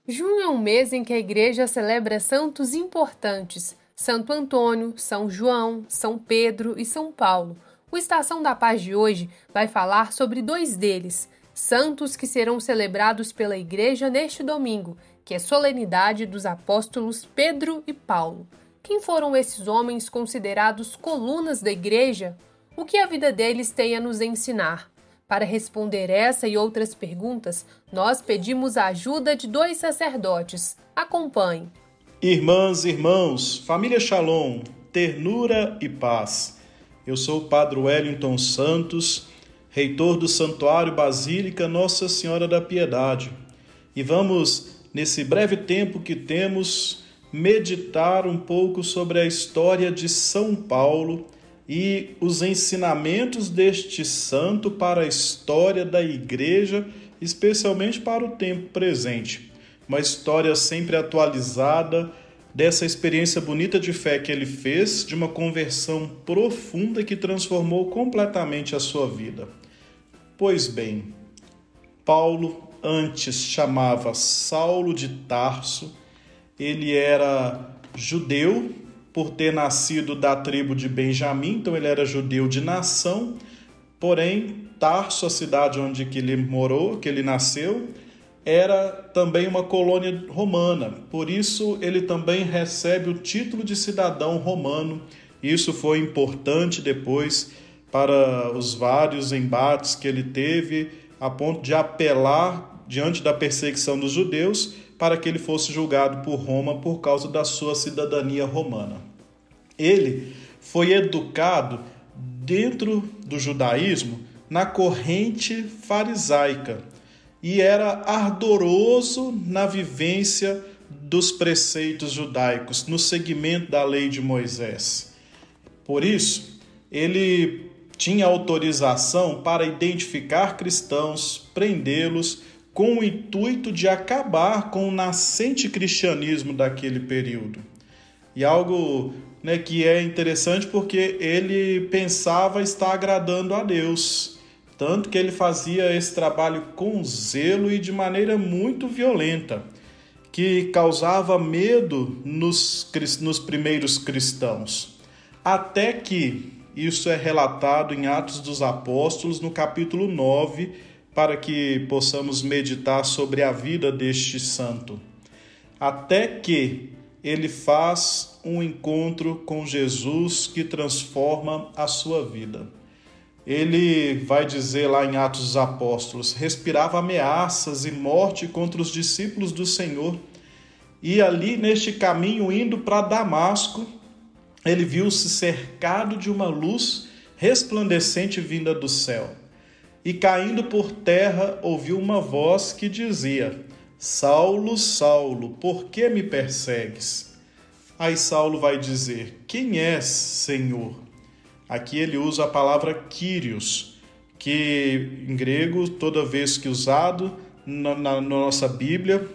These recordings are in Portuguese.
Junho é um mês em que a Igreja celebra santos importantes: Santo Antônio, São João, São Pedro e São Paulo. O Estação da Paz de hoje vai falar sobre dois deles, santos que serão celebrados pela Igreja neste domingo, que é a solenidade dos apóstolos Pedro e Paulo. Quem foram esses homens considerados colunas da Igreja? O que a vida deles tem a nos ensinar? Para responder essa e outras perguntas, nós pedimos a ajuda de dois sacerdotes. Acompanhe. Irmãs e irmãos, família Shalom, ternura e paz. Eu sou o Padre Wellington Santos, reitor do Santuário Basílica Nossa Senhora da Piedade. E vamos, nesse breve tempo que temos, meditar um pouco sobre a história de São Paulo e os ensinamentos deste santo para a história da Igreja, especialmente para o tempo presente. Uma história sempre atualizada dessa experiência bonita de fé que ele fez, de uma conversão profunda que transformou completamente a sua vida. Pois bem, Paulo antes chamava Saulo de Tarso, ele era judeu, por ter nascido da tribo de Benjamim, então ele era judeu de nação, porém Tarso, a cidade onde que ele morou, que ele nasceu, era também uma colônia romana, por isso ele também recebe o título de cidadão romano. Isso foi importante depois para os vários embates que ele teve, a ponto de apelar diante da perseguição dos judeus, para que ele fosse julgado por Roma por causa da sua cidadania romana. Ele foi educado dentro do judaísmo na corrente farisaica e era ardoroso na vivência dos preceitos judaicos, no seguimento da lei de Moisés. Por isso, ele tinha autorização para identificar cristãos, prendê-los, com o intuito de acabar com o nascente cristianismo daquele período. E algo que é interessante porque ele pensava estar agradando a Deus, tanto que ele fazia esse trabalho com zelo e de maneira muito violenta, que causava medo nos primeiros cristãos. Até que isso é relatado em Atos dos Apóstolos, no capítulo 9, para que possamos meditar sobre a vida deste santo. Até que ele faz um encontro com Jesus que transforma a sua vida. Ele vai dizer lá em Atos dos Apóstolos, respirava ameaças e morte contra os discípulos do Senhor. E ali, neste caminho, indo para Damasco, ele viu-se cercado de uma luz resplandecente vinda do céu. E caindo por terra, ouviu uma voz que dizia: Saulo, Saulo, por que me persegues? Aí Saulo vai dizer: Quem és, Senhor? Aqui ele usa a palavra Kyrios, que em grego, toda vez que usado na nossa Bíblia,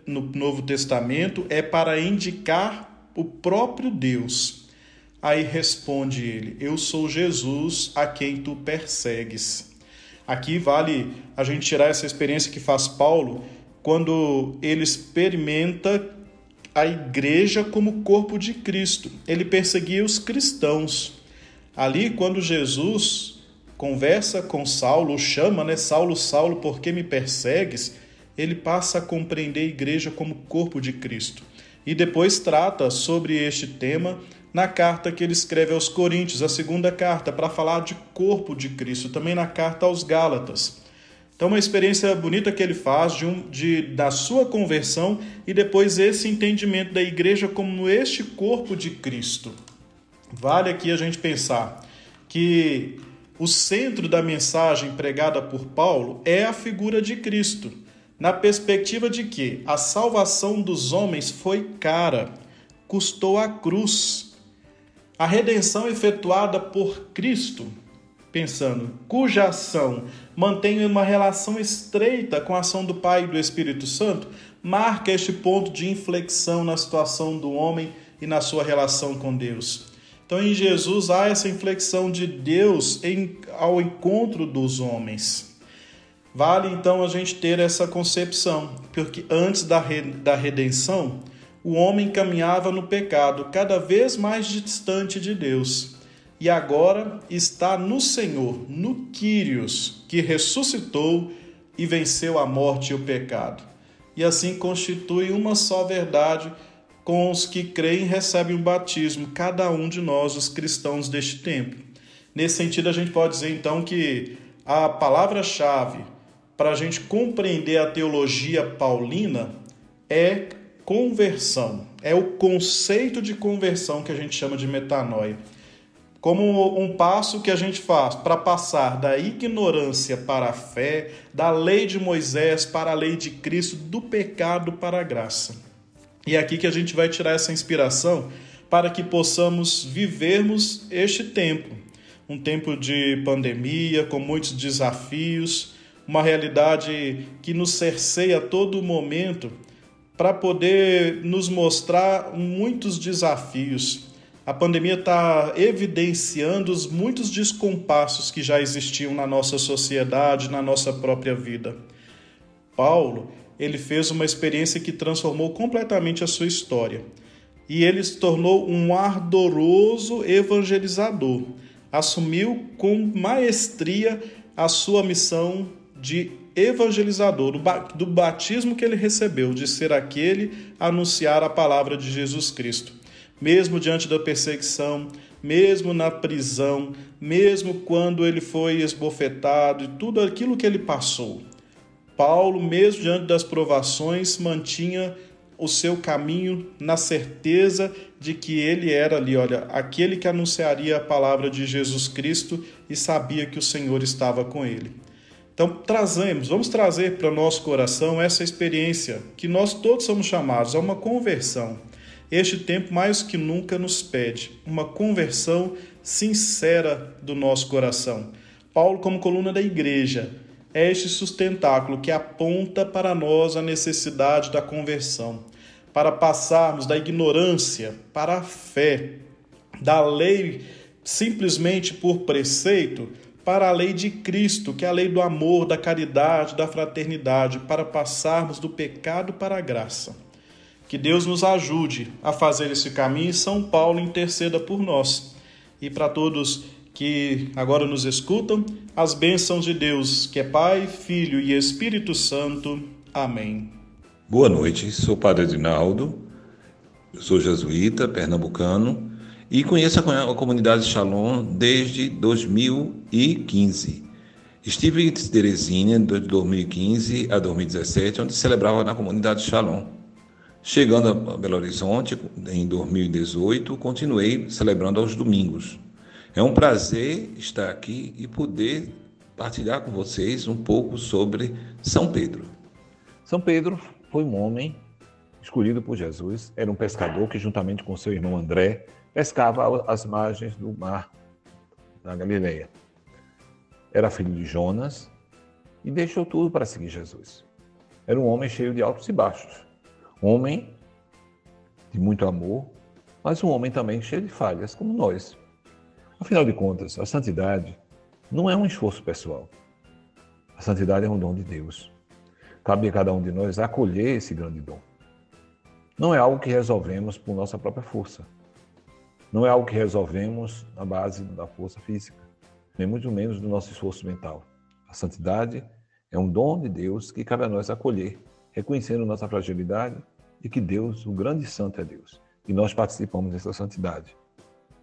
no Novo Testamento, é para indicar o próprio Deus. Aí responde ele: Eu sou Jesus a quem tu persegues. Aqui vale a gente tirar essa experiência que faz Paulo quando ele experimenta a igreja como corpo de Cristo. Ele perseguia os cristãos. Ali, quando Jesus conversa com Saulo, chama, Saulo, Saulo, por que me persegues? Ele passa a compreender a igreja como corpo de Cristo. E depois trata sobre este tema na carta que ele escreve aos Coríntios, a segunda carta, para falar de corpo de Cristo, também na carta aos Gálatas. Então, uma experiência bonita que ele faz da sua conversão e depois esse entendimento da igreja como este corpo de Cristo. Vale aqui a gente pensar que o centro da mensagem pregada por Paulo é a figura de Cristo, na perspectiva de que a salvação dos homens foi cara, custou a cruz. A redenção efetuada por Cristo, pensando, cuja ação mantém uma relação estreita com a ação do Pai e do Espírito Santo, marca este ponto de inflexão na situação do homem e na sua relação com Deus. Então, em Jesus há essa inflexão de Deus ao encontro dos homens. Vale então a gente ter essa concepção, porque antes da redenção, o homem caminhava no pecado, cada vez mais distante de Deus. E agora está no Senhor, no Kyrios, que ressuscitou e venceu a morte e o pecado. E assim constitui uma só verdade com os que creem e recebem o batismo, cada um de nós, os cristãos deste tempo. Nesse sentido, a gente pode dizer então que a palavra-chave para a gente compreender a teologia paulina é conversão. É o conceito de conversão que a gente chama de metanoia. Como um passo que a gente faz para passar da ignorância para a fé, da lei de Moisés para a lei de Cristo, do pecado para a graça. E é aqui que a gente vai tirar essa inspiração para que possamos vivermos este tempo. Um tempo de pandemia, com muitos desafios, uma realidade que nos cerceia a todo momento para poder nos mostrar muitos desafios. A pandemia está evidenciando os muitos descompassos que já existiam na nossa sociedade, na nossa própria vida. Paulo, ele fez uma experiência que transformou completamente a sua história. E ele se tornou um ardoroso evangelizador. Assumiu com maestria a sua missão de evangelizador, do batismo que ele recebeu, de ser aquele a anunciar a palavra de Jesus Cristo. Mesmo diante da perseguição, mesmo na prisão, mesmo quando ele foi esbofetado e tudo aquilo que ele passou, Paulo, mesmo diante das provações, mantinha o seu caminho na certeza de que ele era ali, aquele que anunciaria a palavra de Jesus Cristo e sabia que o Senhor estava com ele. Então, vamos trazer para o nosso coração essa experiência que nós todos somos chamados a uma conversão. Este tempo, mais que nunca, nos pede uma conversão sincera do nosso coração. Paulo, como coluna da igreja, é este sustentáculo que aponta para nós a necessidade da conversão, para passarmos da ignorância para a fé, da lei simplesmente por preceito, para a lei de Cristo, que é a lei do amor, da caridade, da fraternidade, para passarmos do pecado para a graça. Que Deus nos ajude a fazer esse caminho e São Paulo interceda por nós. E para todos que agora nos escutam, as bênçãos de Deus, que é Pai, Filho e Espírito Santo. Amém. Boa noite, sou o Padre Edinaldo, sou jesuíta, pernambucano, e conheço a comunidade Shalom desde 2015. Estive em Teresina de 2015 a 2017, onde celebrava na comunidade Shalom. Chegando a Belo Horizonte, em 2018, continuei celebrando aos domingos. É um prazer estar aqui e poder partilhar com vocês um pouco sobre São Pedro. São Pedro foi um homem escolhido por Jesus, era um pescador que, juntamente com seu irmão André, pescava às margens do mar da Galileia. Era filho de Jonas e deixou tudo para seguir Jesus. Era um homem cheio de altos e baixos. Homem de muito amor, mas um homem também cheio de falhas, como nós. Afinal de contas, a santidade não é um esforço pessoal. A santidade é um dom de Deus. Cabe a cada um de nós acolher esse grande dom. Não é algo que resolvemos por nossa própria força. Não é algo que resolvemos na base da força física, nem muito menos do nosso esforço mental. A santidade é um dom de Deus que cabe a nós acolher, reconhecendo nossa fragilidade e que Deus, o grande santo, é Deus. E nós participamos dessa santidade.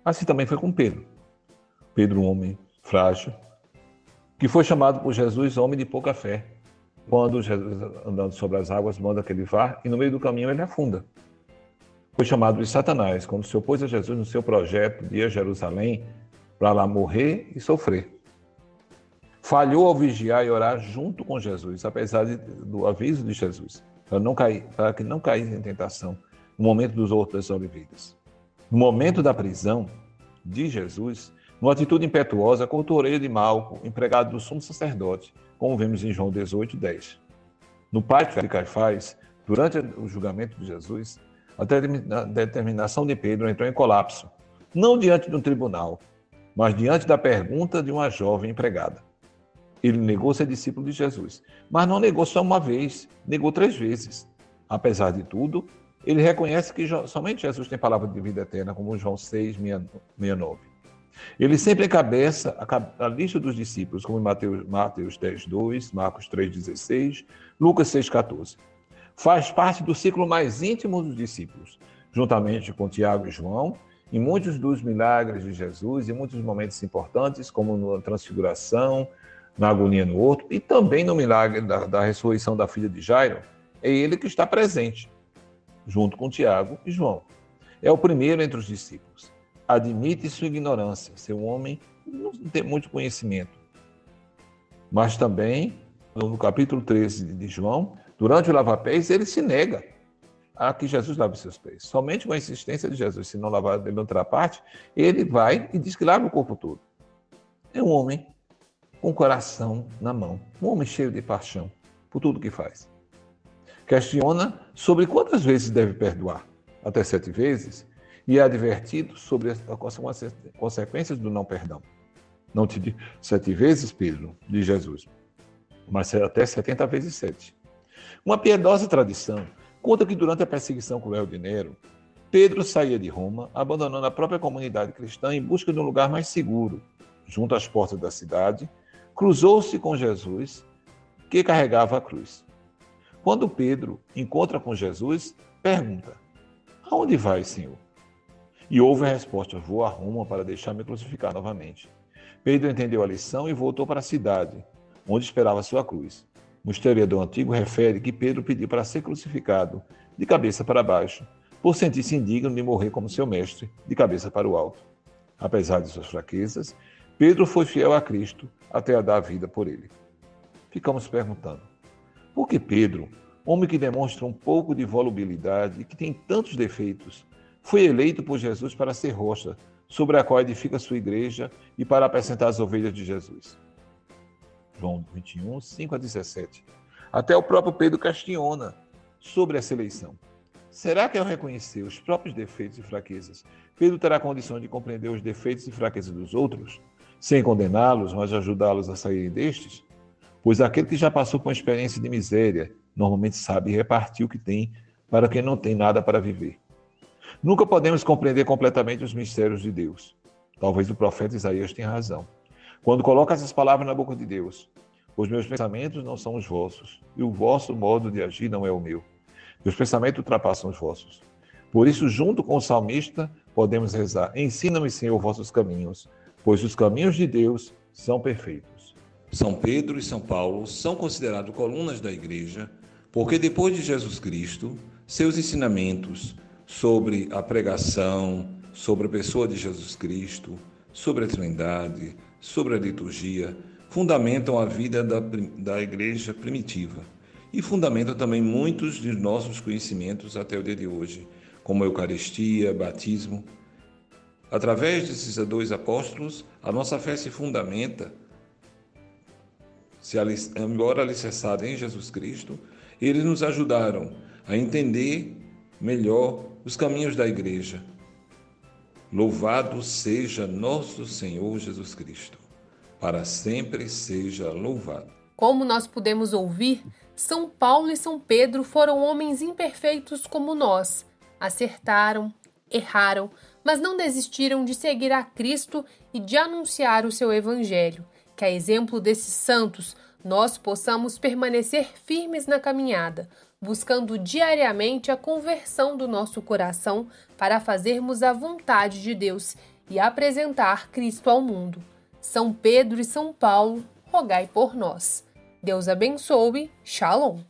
Assim também foi com Pedro. Pedro, um homem frágil, que foi chamado por Jesus homem de pouca fé. Quando Jesus, andando sobre as águas, manda que ele vá e no meio do caminho ele afunda. Foi chamado de Satanás, quando se opôs a Jesus no seu projeto de ir a Jerusalém para lá morrer e sofrer. Falhou ao vigiar e orar junto com Jesus, apesar do aviso de Jesus, para que não caísse em tentação no momento dos Hortos das Oliveiras. No momento da prisão de Jesus, numa atitude impetuosa, cortou a orelha de Malco, empregado do sumo sacerdote, como vemos em João 18:10. No pátio de Caifás, durante o julgamento de Jesus, a determinação de Pedro entrou em colapso, não diante de um tribunal, mas diante da pergunta de uma jovem empregada. Ele negou ser discípulo de Jesus, mas não negou só uma vez, negou 3 vezes. Apesar de tudo, ele reconhece que somente Jesus tem palavra de vida eterna, como João 6:69. Ele sempre encabeça a lista dos discípulos, como Mateus 10:2, Marcos 3:16, Lucas 6:14. Faz parte do ciclo mais íntimo dos discípulos, juntamente com Tiago e João, em muitos dos milagres de Jesus, em muitos momentos importantes, como na transfiguração, na agonia no horto, e também no milagre da ressurreição da filha de Jairo. É ele que está presente, junto com Tiago e João. É o primeiro entre os discípulos. Admite sua ignorância, ser um homem que não tem muito conhecimento. Mas também, no capítulo 13 de João, durante o lava-pés, ele se nega a que Jesus lave seus pés. Somente com a insistência de Jesus, se não lavar de outra parte, ele vai e diz que lava o corpo todo. É um homem com o coração na mão, um homem cheio de paixão por tudo que faz. Questiona sobre quantas vezes deve perdoar, até 7 vezes, e é advertido sobre as consequências do não perdão. Não te digo 7 vezes, Pedro, diz Jesus, mas até 70 vezes 7. Uma piedosa tradição conta que durante a perseguição cruel de Nero, Pedro saía de Roma, abandonando a própria comunidade cristã em busca de um lugar mais seguro. Junto às portas da cidade, cruzou-se com Jesus, que carregava a cruz. Quando Pedro encontra com Jesus, pergunta: "Aonde vai, Senhor?" E ouve a resposta: "Vou a Roma para deixar-me crucificar novamente." Pedro entendeu a lição e voltou para a cidade, onde esperava sua cruz. Um historiador antigo refere que Pedro pediu para ser crucificado de cabeça para baixo, por sentir-se indigno de morrer como seu mestre, de cabeça para o alto. Apesar de suas fraquezas, Pedro foi fiel a Cristo até a dar a vida por ele. Ficamos perguntando: por que Pedro, homem que demonstra um pouco de volubilidade e que tem tantos defeitos, foi eleito por Jesus para ser rocha sobre a qual edifica sua igreja e para apacentar as ovelhas de Jesus? João 21, 5-17. Até o próprio Pedro questiona sobre essa eleição. Será que ao reconhecer os próprios defeitos e fraquezas, Pedro terá condição de compreender os defeitos e fraquezas dos outros, sem condená-los, mas ajudá-los a saírem destes? Pois aquele que já passou por uma experiência de miséria, normalmente sabe repartir o que tem para quem não tem nada para viver. Nunca podemos compreender completamente os mistérios de Deus. Talvez o profeta Isaías tenha razão quando coloca essas palavras na boca de Deus: "Os meus pensamentos não são os vossos, e o vosso modo de agir não é o meu. Meus pensamentos ultrapassam os vossos." Por isso, junto com o salmista, podemos rezar: "Ensina-me, Senhor, vossos caminhos, pois os caminhos de Deus são perfeitos." São Pedro e São Paulo são considerados colunas da Igreja, porque depois de Jesus Cristo, seus ensinamentos sobre a pregação, sobre a pessoa de Jesus Cristo, sobre a Trindade, sobre a liturgia, fundamentam a vida da Igreja primitiva e fundamentam também muitos de nossos conhecimentos até o dia de hoje, como a Eucaristia, batismo. Através desses 2 apóstolos, a nossa fé se fundamenta, embora alicerçada em Jesus Cristo. Eles nos ajudaram a entender melhor os caminhos da Igreja. Louvado seja nosso Senhor Jesus Cristo. Para sempre seja louvado. Como nós pudemos ouvir, São Paulo e São Pedro foram homens imperfeitos como nós. Acertaram, erraram, mas não desistiram de seguir a Cristo e de anunciar o seu Evangelho. Que, a exemplo desses santos, nós possamos permanecer firmes na caminhada, buscando diariamente a conversão do nosso coração para fazermos a vontade de Deus e apresentar Cristo ao mundo. São Pedro e São Paulo, rogai por nós. Deus abençoe. Shalom.